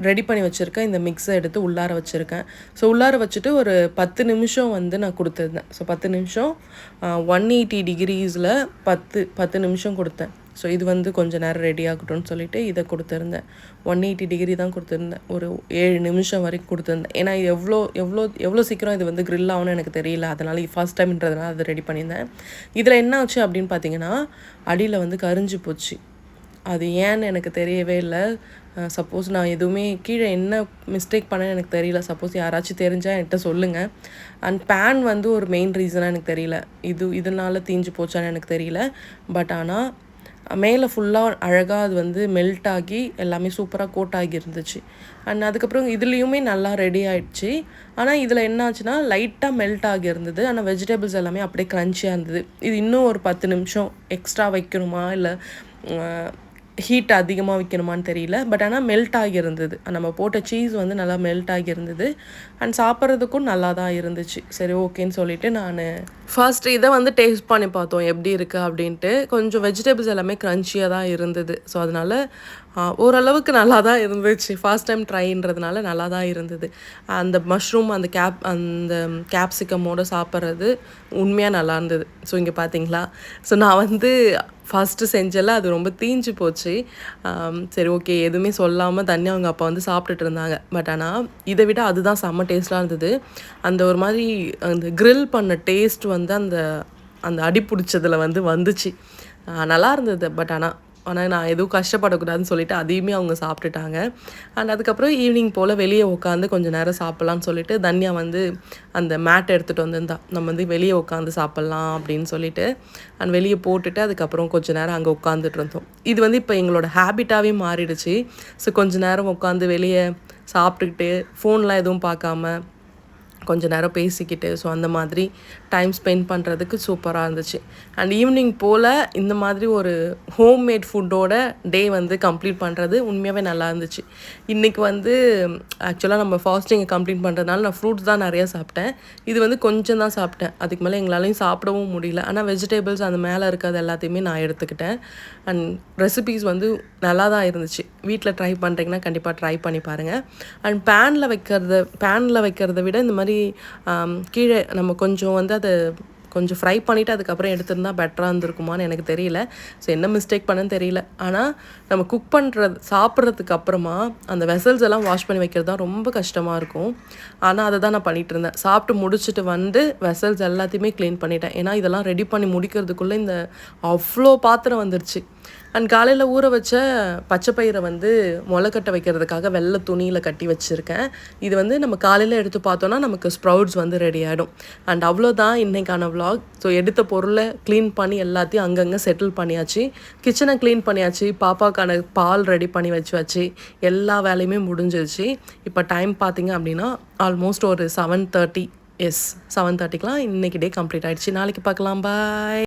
ரெடி பண்ணி வச்சுருக்க இந்த மிக்ஸை எடுத்து உள்ளார வச்சுருக்கேன். ஸோ உள்ளார வச்சுட்டு ஒரு 10 நிமிஷம் வந்து நான் கொடுத்துருந்தேன். ஸோ 10 நிமிஷம் 180 டிகிரிஸில் 10 நிமிஷம் கொடுத்தேன். ஸோ இது வந்து கொஞ்சம் நேரம் ரெடி ஆகட்டும்னு சொல்லிட்டு இதை கொடுத்துருந்தேன். 180 டிகிரி தான் கொடுத்துருந்தேன். ஒரு 7 நிமிஷம் வரைக்கும் கொடுத்துருந்தேன். ஏன்னா எவ்வளோ சீக்கிரம் இது வந்து க்ரில் ஆகும்னு எனக்கு தெரியல. அதனால் ஃபர்ஸ்ட் டைம்ன்றதுனால அதை ரெடி பண்ணியிருந்தேன். இதில் என்ன ஆச்சு அப்படின்னு பார்த்தீங்கன்னா அடியில் வந்து கரிஞ்சு போச்சு. அது ஏன்னு எனக்கு தெரியவே இல்லை. சப்போஸ் நான் எதுவுமே கீழே என்ன மிஸ்டேக் பண்ணேன்னு எனக்கு தெரியல. சப்போஸ் யாராச்சும் தெரிஞ்சால் என்கிட்ட சொல்லுங்கள். அண்ட் பேன் வந்து ஒரு மெயின் ரீசனாக எனக்கு தெரியல. இதனால் தீஞ்சு போச்சான்னு எனக்கு தெரியல. பட் ஆனால் மேலே ஃபுல்லாக அழகாக அது வந்து மெல்ட் ஆகி எல்லாமே சூப்பராக கோட் ஆகி இருந்துச்சு. அண்ட் அதுக்கப்புறம் இதுலேயுமே நல்லா ரெடி ஆகிடுச்சு. ஆனால் இதில் என்ன ஆச்சுன்னா லைட்டாக மெல்ட் ஆகி இருந்தது. ஆனால் வெஜிடபிள்ஸ் எல்லாமே அப்படியே க்ரன்ச்சியாக இருந்தது. இது இன்னும் ஒரு 10 நிமிஷம் எக்ஸ்ட்ரா வைக்கணுமா இல்லை ஹீட் அதிகமாக வைக்கணுமான்னு தெரியல. பட் ஆனால் மெல்ட் ஆகியிருந்தது. நம்ம போட்ட சீஸ் வந்து நல்லா மெல்ட் ஆகியிருந்தது. அண்ட் சாப்பிட்றதுக்கும் நல்லா தான் இருந்துச்சு. சரி ஓகேன்னு சொல்லிவிட்டு நான் ஃபர்ஸ்ட் இதை வந்து டேஸ்ட் பண்ணி பார்த்தோம் எப்படி இருக்குது அப்படின்ட்டு. கொஞ்சம் வெஜிடபிள்ஸ் எல்லாமே க்ரன்ச்சியாக தான் இருந்தது. ஸோ அதனால் ஓரளவுக்கு நல்லா தான் இருந்துச்சு. ஃபர்ஸ்ட் டைம் ட்ரைன்றதுனால நல்லா தான் இருந்தது. அந்த மஷ்ரூம் அந்த கேப்சிகமோடு சாப்பிட்றது உண்மையாக நல்லா இருந்தது. ஸோ இங்கே பார்த்தீங்களா. ஸோ நான் வந்து ஃபஸ்ட்டு செஞ்சல அது ரொம்ப தீஞ்சு போச்சு. சரி ஓகே எதுவுமே சொல்லாமல் தனியாக அவங்க அப்பா வந்து சாப்பிட்டுட்டு இருந்தாங்க. பட் ஆனால் இதை விட அதுதான் செம்ம டேஸ்ட்டாக இருந்தது. அந்த ஒரு மாதிரி அந்த க்ரில் பண்ண டேஸ்ட் வந்து அந்த அடி பிடிச்சதில் வந்துச்சு. நல்லா இருந்தது. பட் ஆனால் நான் எதுவும் கஷ்டப்படக்கூடாதுன்னு சொல்லிவிட்டு அதையுமே அவங்க சாப்பிட்டுட்டாங்க. அண்ட் அதுக்கப்புறம் ஈவினிங் போல் வெளியே உட்காந்து கொஞ்சம் நேரம் சாப்பிட்லான்னு சொல்லிட்டு தன்யா வந்து அந்த மேட் எடுத்துகிட்டு வந்திருந்தா. நம்ம வந்து வெளியே உட்காந்து சாப்பிட்லாம் அப்படின்னு சொல்லிட்டு அண்ட் வெளியே போட்டுட்டு அதுக்கப்புறம் கொஞ்சம் நேரம் அங்கே உட்காந்துட்டு இருந்தோம். இது வந்து இப்போ எங்களோட ஹேபிட்டாகவே மாறிடுச்சு. ஸோ கொஞ்சம் நேரம் உட்காந்து வெளியே சாப்பிட்டுக்கிட்டு ஃபோன்லாம் எதுவும் பார்க்காம கொஞ்சம் நேரம் பேசிக்கிட்டு ஸோ அந்த மாதிரி டைம் ஸ்பெண்ட் பண்ணுறதுக்கு சூப்பராக இருந்துச்சு. அண்ட் ஈவினிங் போல் இந்த மாதிரி ஒரு ஹோம்மேட் ஃபுட்டோட டே வந்து கம்ப்ளீட் பண்ணுறது உண்மையாகவே நல்லா இருந்துச்சு. இன்றைக்கி வந்து ஆக்சுவலாக நம்ம ஃபாஸ்டிங்கை கம்ப்ளீட் பண்ணுறதுனால நான் ஃப்ரூட்ஸ் தான் நிறையா சாப்பிட்டேன். இது வந்து கொஞ்சம் தான் சாப்பிட்டேன். அதுக்கு மேலே எங்களாலையும் சாப்பிடவும் முடியல. ஆனால் வெஜிடபிள்ஸ் அந்த மேலே இருக்கிறது எல்லாத்தையுமே நான் எடுத்துக்கிட்டேன். அண்ட் ரெசிபீஸ் வந்து நல்லா தான் இருந்துச்சு. வீட்டில் ட்ரை பண்ணுறீங்கன்னா கண்டிப்பாக ட்ரை பண்ணி பாருங்கள். அண்ட் பேனில் வைக்கிறத விட இந்த மாதிரி கீழே நம்ம கொஞ்சம் வந்து அதை கொஞ்சம் ஃப்ரை பண்ணிவிட்டு அதுக்கப்புறம் எடுத்திருந்தா பெட்டராக இருந்திருக்குமான்னு எனக்கு தெரியல. ஸோ என்ன மிஸ்டேக் பண்ணேன்னு தெரியல. ஆனால் நம்ம குக் சாப்பிட்றதுக்கு அப்புறமா அந்த வெசல்ஸ் எல்லாம் வாஷ் பண்ணி வைக்கிறது தான் ரொம்ப கஷ்டமாக இருக்கும். ஆனால் அதை தான் நான் பண்ணிகிட்டு இருந்தேன். சாப்பிட்டு முடிச்சுட்டு வந்து வெசல்ஸ் எல்லாத்தையுமே க்ளீன் பண்ணிட்டேன். ஏன்னா இதெல்லாம் ரெடி பண்ணி முடிக்கிறதுக்குள்ளே அவ்வளோ பாத்திரம் வந்துருச்சு. அண்ட் காலையில் ஊற வச்ச பச்சை பயிரை வந்து முளைக்கட்ட வைக்கிறதுக்காக வெள்ளை துணியில் கட்டி வச்சுருக்கேன். இது வந்து நம்ம காலையில் எடுத்து பார்த்தோன்னா நமக்கு ஸ்ப்ரவுட்ஸ் வந்து ரெடி ஆகிடும். அண்ட் அவ்வளோதான் இன்றைக்கான vlog. ஸோ எடுத்த பொருளை க்ளீன் பண்ணி எல்லாத்தையும் அங்கங்கே செட்டில் பண்ணியாச்சு. கிச்சனை க்ளீன் பண்ணியாச்சு. பாப்பாக்கான பால் ரெடி பண்ணி வச்சு எல்லா வேலையுமே முடிஞ்சிருச்சு. இப்போ டைம் பார்த்திங்க அப்படின்னா ஆல்மோஸ்ட் ஒரு 7:30. எஸ் 7:30க்கெலாம் இன்றைக்கி டே கம்ப்ளீட் ஆகிடுச்சு. நாளைக்கு பார்க்கலாம். பாய்.